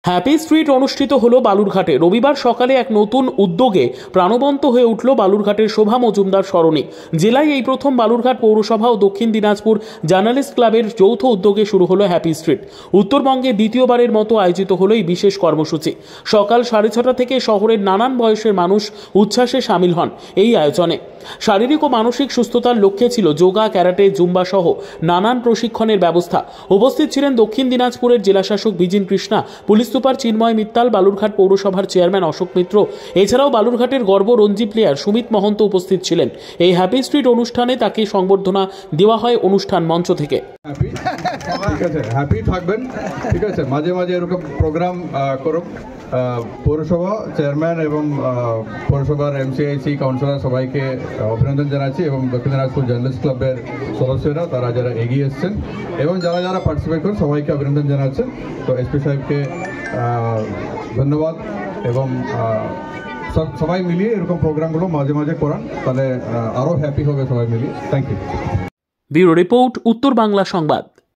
Happy street অনুষ্ঠিত হলো বালুরঘাটে। রবিবার সকালে এক নতুন উদ্যোগে প্রাণবন্ত হয়ে উঠল বালুরঘাটের শোভা মজুমদার সরণি। জেলায় এই প্রথম বালুরঘাট পৌরসভা ও দক্ষিণ দিনাজপুর জার্নালিস্ট ক্লাবের যৌথ উদ্যোগে শুরু হলো হ্যাপি স্ট্রিট। উত্তরবঙ্গে দ্বিতীয়বারের মতো আয়োজিত হলো এই বিশেষ কর্মসূচি। সকাল 6:30 থেকে শহরের নানান বয়সের মানুষ উচ্ছ্বাসে সামিল হন এই আয়োজনে। শারীরিক ও মানসিক সুস্থতার লক্ষ্যে ছিল যোগা, ক্যারাটে, জুম্বা সহ নানান প্রশিক্ষণের ব্যবস্থা। উপস্থিত ছিলেন দক্ষিণ দিনাজপুরের জেলাশাসক বিজিন কৃষ্ণা, পুলিশ সুপার চিন্ময় মিত্তাল, বালুরঘাট পৌরসভার চেয়ারম্যান অশোক মিত্র। এছাড়াও বালুরঘাটের গর্ব রঞ্জি প্লেয়ার সুমিত মহন্ত উপস্থিত ছিলেন। এই হ্যাপি স্ট্রিট অনুষ্ঠানে তাকে সংবর্ধনা দেওয়া হয় অনুষ্ঠান মঞ্চ থেকে। ঠিক আছে, হ্যাপি থাকবেন। ঠিক আছে, মাঝে মাঝে এরকম প্রোগ্রাম করুন। পৌরসভা চেয়ারম্যান এবং পৌরসভার এমসিআইসি কাউন্সিলর সবাইকে অভিনন্দন জানাচ্ছি এবং দক্ষিণ দিনাজপুর জার্নালিস্ট ক্লাবের সদস্যরা তারা যারা এগিয়ে এসছেন এবং যারা যারা পার্টিসিপেট করেন সবাইকে অভিনন্দন জানাচ্ছেন। তো এসপি সাহেবকে ধন্যবাদ এবং সবাই মিলিয়ে এরকম প্রোগ্রামগুলো মাঝে মাঝে করান, তাহলে আরও হ্যাপি হবে সবাই মিলিয়ে। Thank you. ব্যুরো রিপোর্ট, উত্তর বাংলা সংবাদ।